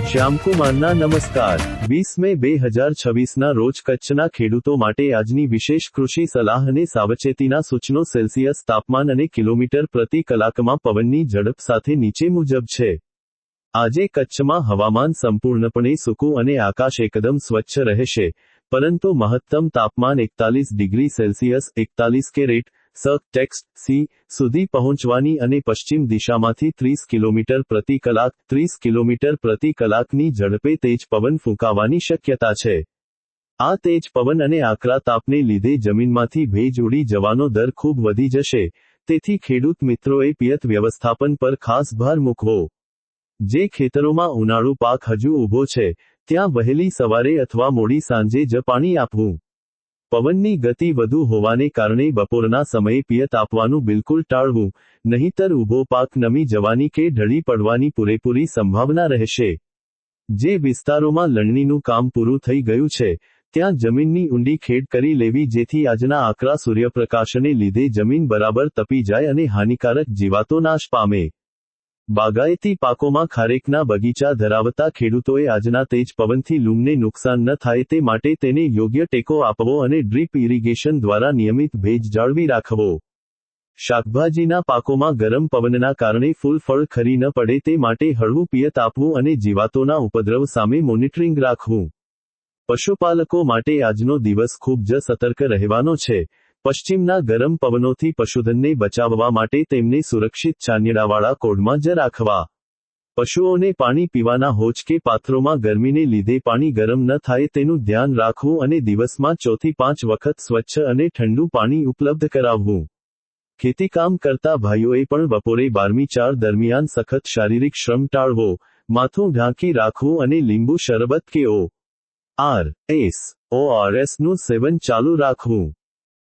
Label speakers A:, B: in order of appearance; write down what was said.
A: શ્યામકુમારના નમસ્કાર। 20 મે 2026ના રોજ કચ્છના ખેડૂતો માટે આજની વિશેષ કૃષિ સલાહ અને સાવચેતીના સૂચનો સેલ્સિયસ તાપમાન અને કિલોમીટર પ્રતિ કલાકમાં પવનની ઝડપ સાથે નીચે મુજબ છે। આજે કચ્છમાં હવામાન સંપૂર્ણપણે સૂકું અને આકાશ એકદમ સ્વચ્છ રહેશે, પરંતુ મહત્તમ તાપમાન 41 ડિગ્રી સેલ્સિયસ 41 કેરેટ ટેક્સ્ટ સી સુધી પહોંચવાની અને પશ્ચિમ દિશામાંથી 30 કિલોમીટર પ્રતિ કલાક 30 કિલોમીટર પ્રતિ કલાકની ઝડપે તેજ પવન ફૂંકાવાની શક્યતા છે। આ તેજ પવન અને આકરા તાપને લીધે જમીનમાંથી ભેજ ઉડી જવાનો દર ખૂબ વધી જશે, તેથી ખેડૂત મિત્રોએ પિયત વ્યવસ્થાપન પર ખાસ ભાર મૂકવો। જે ખેતરોમાં ઉનાળુ પાક હજુ ઊભો છે, ત્યાં વહેલી સવારે અથવા મોડી સાંજે જ પાણી આપવું। પવનની ગતિ વધુ હોવાને કારણે બપોરના સમયે પિયત આપવાનું બિલકુલ ટાળવું, નહીંતર ઊભો પાક નમી જવાની કે ઢળી પડવાની પૂરેપૂરી સંભાવના રહેશે। જે વિસ્તારોમાં લણણીનું કામ પૂરું થઈ ગયું છે, ત્યાં જમીનની ઊંડી ખેડ કરી લેવી જેથી આજના આકરા સૂર્યપ્રકાશને લીધે જમીન બરાબર તપી જાય અને હાનિકારક જીવાતો નાશ પામે। બાગાયતી પાકોમાં ખારેકના બગીચા ધરાવતા ખેડૂતોએ આજના તેજ પવનથી લૂમને નુકસાન ન થાય તે માટે તેને યોગ્ય ટેકો આપવો અને ડ્રીપ ઇરિગેશન દ્વારા નિયમિત ભેજ જાળવી રાખવો। શાકભાજીના પાકોમાં ગરમ પવનના કારણે ફૂલ ફળ ખરી ન પડે તે માટે હળવું પિયત આપવું અને જીવાતોના ઉપદ્રવ સામે મોનિટરિંગ રાખવું। પશુપાલકો માટે આજનો દિવસ ખૂબ જ સતર્ક રહેવાનો છે। પશ્ચિમના ગરમ પવનોથી પશુધનને બચાવવા માટે તેમને સુરક્ષિત છાંયડાવાળા કોડમાં જ રાખવા। પશુઓને પાણી પીવાના હોજ કે પાત્રોમાં ગરમીને લીધે પાણી ગરમ ન થાય તેનું ધ્યાન રાખવું અને દિવસમાં 4 થી 5 વખત સ્વચ્છ અને ઠંડુ પાણી ઉપલબ્ધ કરાવવું। ખેતીકામ કરતા ભાઈઓએ પણ બપોરે 12:04 દરમિયાન સખત શારીરિક શ્રમ ટાળવો, માથું ઢાંકી રાખવું અને લીંબુ શરબત કે ORS નું સેવન ચાલુ રાખવું।